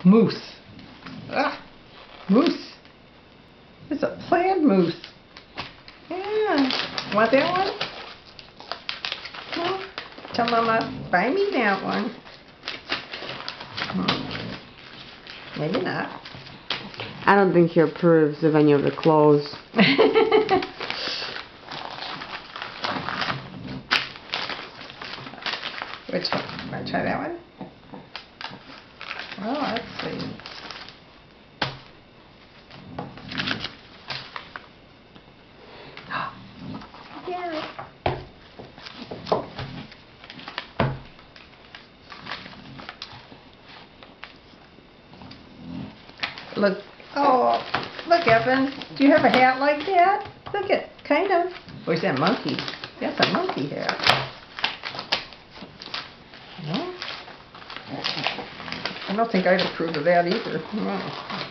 Moose. Ah, moose. It's a plaid moose. Yeah. Want that one? No? Tell Mama, buy me that one. Maybe not. I don't think she approves of any of the clothes. Which one? Want to try that one? Well, let's see. Yeah. Look, oh, look, Evan. Do you have a hat like that? Look at, kind of. Or is that monkey? That's a monkey hat. No? I don't think I'd approve of that either. No.